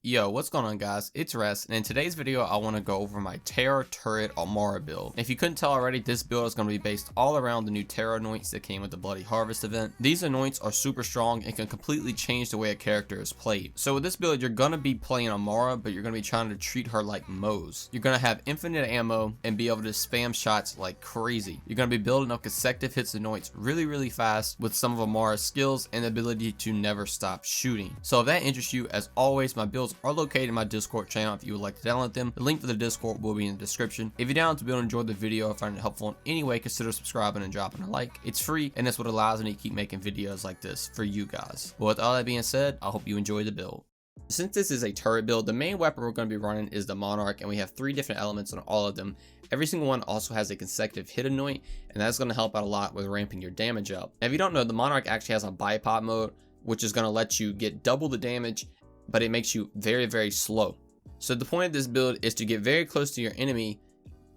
Yo, what's going on guys, it's Rest, and in today's video I want to go over my Terror Turret Amara build. If you couldn't tell already, this build is going to be based all around the new Terror Anoints that came with the Bloody Harvest event. These Anoints are super strong and can completely change the way a character is played. So with this build, you're going to be playing Amara, but you're going to be trying to treat her like Moze. You're going to have infinite ammo and be able to spam shots like crazy. You're going to be building up consecutive hits Anoints really fast with some of Amara's skills and the ability to never stop shooting. So if that interests you, as always, my builds are located in my Discord channel if you would like to download them. The link for the Discord will be in the description. If you're down to build and enjoyed the video or find it helpful in any way, consider subscribing and dropping a like. It's free and that's what allows me to keep making videos like this for you guys. But with all that being said, I hope you enjoy the build. Since this is a turret build, the main weapon we're going to be running is the Monarch, and we have 3 different elements on all of them. Every single one also has a consecutive hit anoint, and that's going to help out a lot with ramping your damage up. Now if you don't know, the Monarch actually has a bipod mode, which is going to let you get double the damage, but it makes you very slow. So the point of this build is to get very close to your enemy,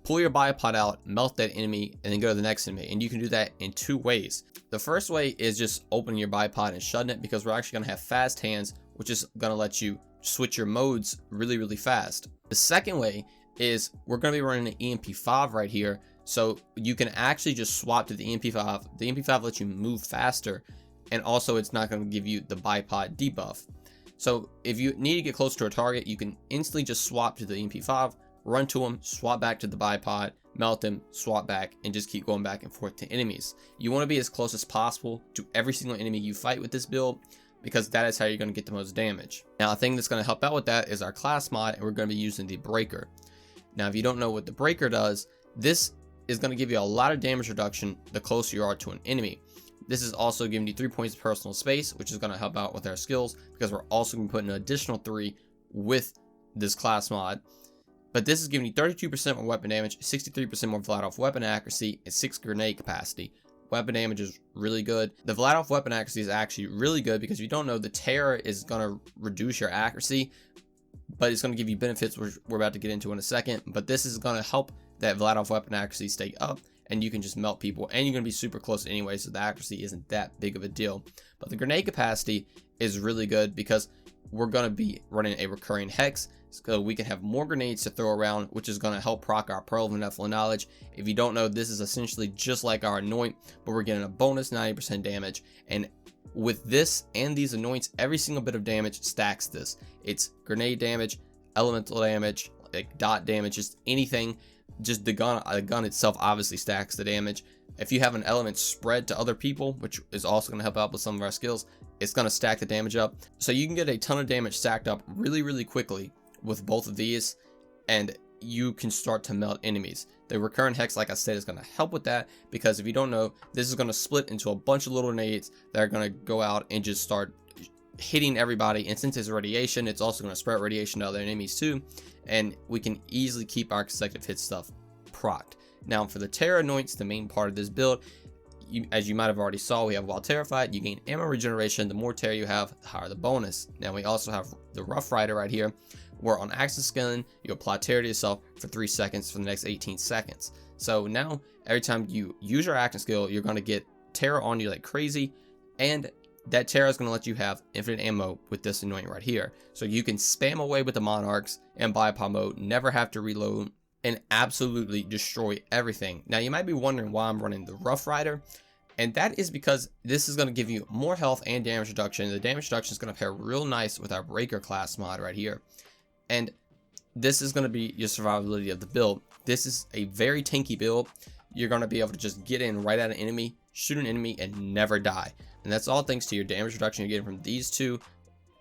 pull your bipod out, melt that enemy, and then go to the next enemy. And you can do that in 2 ways. The first way is just opening your bipod and shutting it, because we're actually going to have fast hands, which is going to let you switch your modes really fast. The second way is we're going to be running an EMP5 right here, so you can actually just swap to the EMP5. The EMP5 lets you move faster, and also it's not going to give you the bipod debuff. So if you need to get close to a target, you can instantly just swap to the EMP5, run to them, swap back to the bipod, melt them, swap back, and just keep going back and forth to enemies. You want to be as close as possible to every single enemy you fight with this build, because that is how you're going to get the most damage. Now a thing that's going to help out with that is our class mod, and we're going to be using the Breaker. Now if you don't know what the Breaker does, this is going to give you a lot of damage reduction the closer you are to an enemy. This is also giving you 3 points of personal space, which is going to help out with our skills, because we're also going to put an additional 3 with this class mod. But this is giving you 32% more weapon damage, 63% more flat off weapon accuracy, and 6 grenade capacity. Weapon damage is really good. The flat off weapon accuracy is actually really good, because if you don't know, the Terror is going to reduce your accuracy, but it's going to give you benefits which we're about to get into in a second. But this is going to help that flat off weapon accuracy stay up, and you can just melt people, and you're going to be super close anyway, so the accuracy isn't that big of a deal. But the grenade capacity is really good, because we're going to be running a recurring hex, so we can have more grenades to throw around, which is going to help proc our Pearl of Ineffable Knowledge. If you don't know, this is essentially just like our Anoint, but we're getting a bonus 90% damage. And with this and these Anoints, every single bit of damage stacks this. It's grenade damage, elemental damage, like dot damage, just anything. Just the gun itself obviously stacks the damage. If you have an element spread to other people, which is also going to help out with some of our skills, it's going to stack the damage up. So you can get a ton of damage stacked up really quickly with both of these, and you can start to melt enemies. The recurrent hex, like I said, is going to help with that, because if you don't know, this is going to split into a bunch of little grenades that are going to go out and just start hitting everybody. And since it's radiation, it's also going to spread radiation to other enemies too, and we can easily keep our consecutive hit stuff procced. Now for the Terror Anoints, the main part of this build, as you might have already saw, we have While Terrified. You gain ammo regeneration. The more terror you have, the higher the bonus. Now we also have the Rough Rider right here, where on Axis Scaling, you apply terror to yourself for 3 seconds for the next 18 seconds. So now every time you use your action skill, you're going to get terror on you like crazy, and that terror is going to let you have infinite ammo with this Anoint right here. So you can spam away with the Monarchs and bipod mode, never have to reload, and absolutely destroy everything. Now you might be wondering why I'm running the Rough Rider, and that is because this is going to give you more health and damage reduction. The damage reduction is going to pair real nice with our Breaker class mod right here, and this is going to be your survivability of the build. This is a very tanky build. You're going to be able to just get in right at an enemy, shoot an enemy, and never die. And that's all thanks to your damage reduction you're getting from these 2,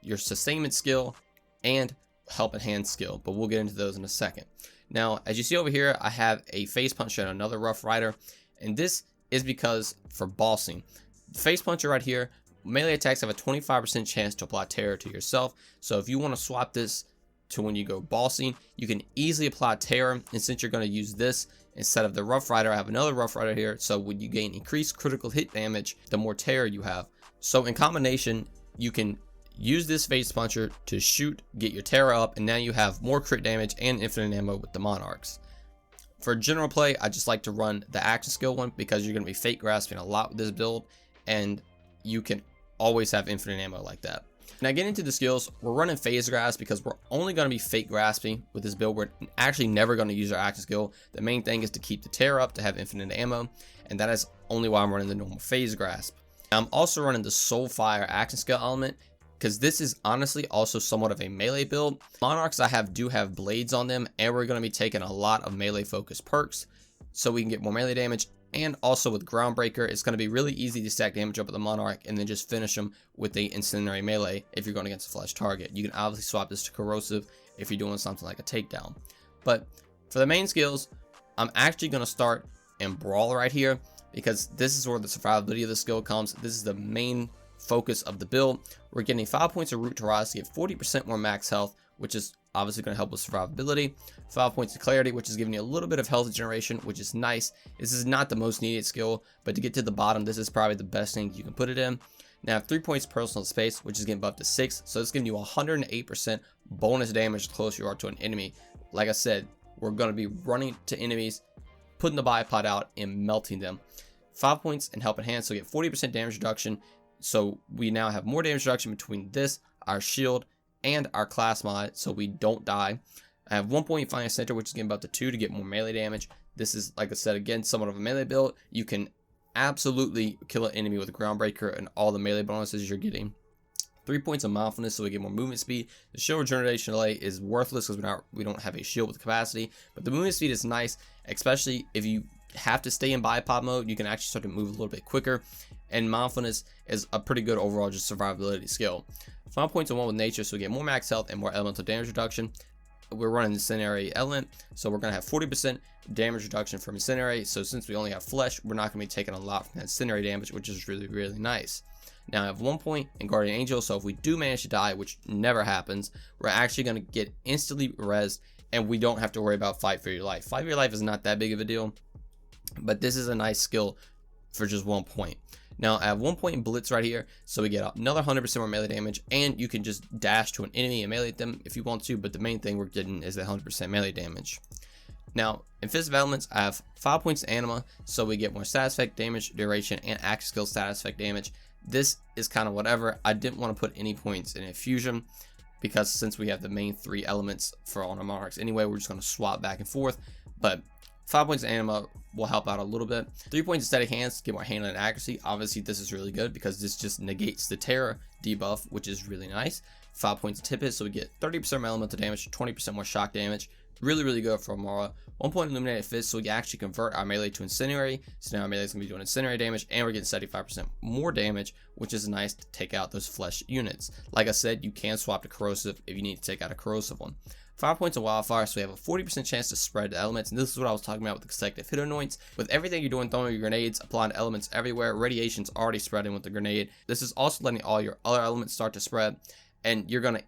your sustainment skill, and help and hand skill. But we'll get into those in a second. Now, as you see over here, I have a Face Puncher and another Rough Rider, and this is because for bossing. The Face Puncher right here, melee attacks have a 25% chance to apply terror to yourself. So if you want to swap this to when you go bossing, you can easily apply terror. And since you're going to use this instead of the Rough Rider, I have another Rough Rider here. So when you gain increased critical hit damage, the more terror you have. So in combination, you can use this Face Puncher to shoot, get your terror up, and now you have more crit damage and infinite ammo with the Monarchs. For general play, I just like to run the action skill one, because you're going to be fake grasping a lot with this build, and you can always have infinite ammo like that. Now getting into the skills, we're running phase grasp because we're only going to be fake grasping with this build. We're actually never going to use our action skill. The main thing is to keep the tear up, to have infinite ammo, and that is only why I'm running the normal phase grasp. Now, I'm also running the soul fire action skill element because this is honestly also somewhat of a melee build. Monarchs I do have blades on them, and we're going to be taking a lot of melee focused perks so we can get more melee damage. And also with Groundbreaker, it's going to be really easy to stack damage up with the Monarch and then just finish them with the Incendiary melee if you're going against a flesh target. You can obviously swap this to Corrosive if you're doing something like a takedown. But for the main skills, I'm actually going to start in Brawl right here because this is where the survivability of the skill comes. This is the main focus of the build. We're getting 5 points of Root to Rise to get 40% more max health, which is obviously going to help with survivability. 5 points of Clarity, which is giving you a little bit of health generation, which is nice. This is not the most needed skill, but to get to the bottom, this is probably the best thing you can put it in. Now 3 points of Personal Space, which is getting buffed to 6, so it's giving you 108% bonus damage the closer you are to an enemy. Like I said, we're going to be running to enemies, putting the bipod out, and melting them. 5 points in Help Enhance, so we get 40% damage reduction. So we now have more damage reduction between this, our shield, and our class mod, so we don't die. I have 1 point Fire Center, which is getting about to 2 to get more melee damage. This is, like I said, again, somewhat of a melee build. You can absolutely kill an enemy with a Groundbreaker and all the melee bonuses you're getting. 3 points of Mindfulness, so we get more movement speed. The shield regeneration delay is worthless because we don't have a shield with capacity, but the movement speed is nice, especially if you have to stay in bipod mode. You can actually start to move a little bit quicker, and Mindfulness is a pretty good overall just survivability skill. 5 points of One with Nature, so we get more max health and more elemental damage reduction. We're running Incendiary element, so we're going to have 40% damage reduction from Incendiary. So since we only have flesh, we're not going to be taking a lot from that Incendiary damage, which is really, really nice. Now I have 1 point in Guardian Angel, so if we do manage to die, which never happens, we're actually going to get instantly rezzed, and we don't have to worry about Fight for Your Life. Fight for Your Life is not that big of a deal, but this is a nice skill for just 1 point. Now I have 1 point in Blitz right here, so we get another 100% more melee damage, and you can just dash to an enemy and melee them if you want to, but the main thing we're getting is the 100% melee damage. Now in Fist of Elements, I have 5 points in Anima, so we get more status effect damage, duration, and action skill status effect damage. This is kind of whatever. I didn't want to put any points in Infusion because since we have the main 3 elements for all our Monarchs anyway, we're just going to swap back and forth, but 5 points in Anima will help out a little bit. 3 points in Steady Hands to get more handling and accuracy. Obviously, this is really good because this just negates the Terror debuff, which is really nice. 5 points in Tip Hit, so we get 30% more elemental damage, 20% more shock damage. Really, really good for Amara. 1 point in Illuminated Fist, so we can actually convert our melee to Incendiary. So now our melee is going to be doing Incendiary damage, and we're getting 75% more damage, which is nice to take out those flesh units. Like I said, you can swap to Corrosive if you need to take out a Corrosive one. 5 points of Wildfire, so we have a 40% chance to spread the elements, and this is what I was talking about with the consecutive hit anoints. With everything you're doing, throwing your grenades, applying elements everywhere, radiation's already spreading with the grenade. This is also letting all your other elements start to spread, and you're going to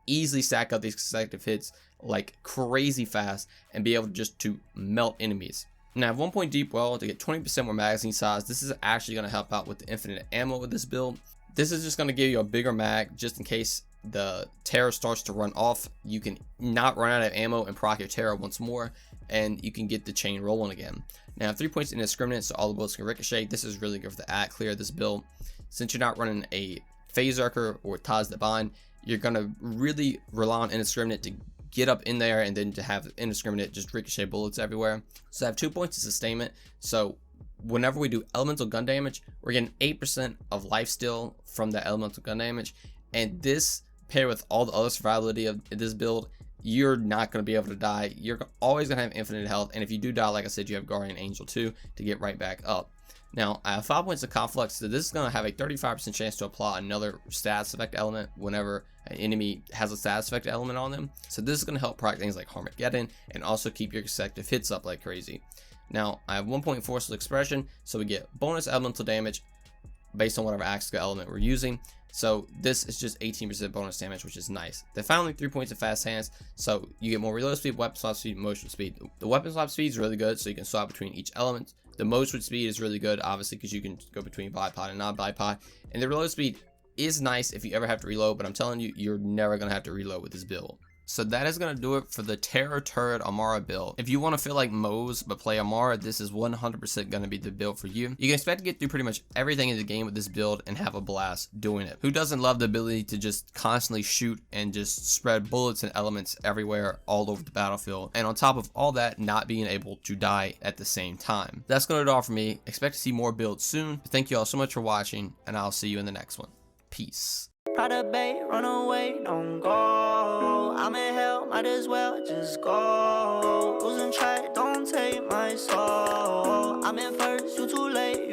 easily stack up these consecutive hits like crazy fast and be able to melt enemies. Now I have 1 point Deep Well to get 20% more magazine size. This is actually going to help out with the infinite ammo with this build. This is just going to give you a bigger mag just in case the Terror starts to run off. You can not run out of ammo and proc your Terror once more, and you can get the chain rolling again. Now 3 points in Indiscriminate, so all the bullets can ricochet. This is really good for the ad clear of this build. Since you're not running a Phase Zerker or Ties that Bind, you're going to really rely on Indiscriminate to get up in there and then to have Indiscriminate just ricochet bullets everywhere. So I have 2 points of Sustainment, so whenever we do elemental gun damage, we're getting 8% of life steal from that elemental gun damage, and this paired with all the other survivability of this build, you're not going to be able to die. You're always going to have infinite health, and if you do die, like I said, you have Guardian Angel too to get right back up. Now I have 5 points of Conflux, so this is going to have a 35% chance to apply another status effect element whenever an enemy has a status effect element on them. So this is going to help proc things like Armageddon and also keep your consecutive hits up like crazy. Now I have 1 point Forceful Expression, so we get bonus elemental damage based on whatever axial element we're using. So this is just 18% bonus damage, which is nice. Then finally 3 points of Fast Hands, so you get more reload speed, weapon swap speed, motion speed. The weapon swap speed is really good, so you can swap between each element. The motion speed is really good, obviously, because you can go between bipod and non-bipod. And the reload speed is nice if you ever have to reload, but I'm telling you, you're never going to have to reload with this build. So that is going to do it for the Terror Turret Amara build. If you want to feel like Mose but play Amara, this is 100% going to be the build for you. You can expect to get through pretty much everything in the game with this build and have a blast doing it. Who doesn't love the ability to just constantly shoot and just spread bullets and elements everywhere all over the battlefield, and on top of all that, not being able to die at the same time. That's going to do it all for me. Expect to see more builds soon. Thank you all so much for watching, and I'll see you in the next one. Peace. Prada Bay, run away, don't go. I'm in hell, might as well just go. Losing track, don't take my soul. I'm in first, you too late.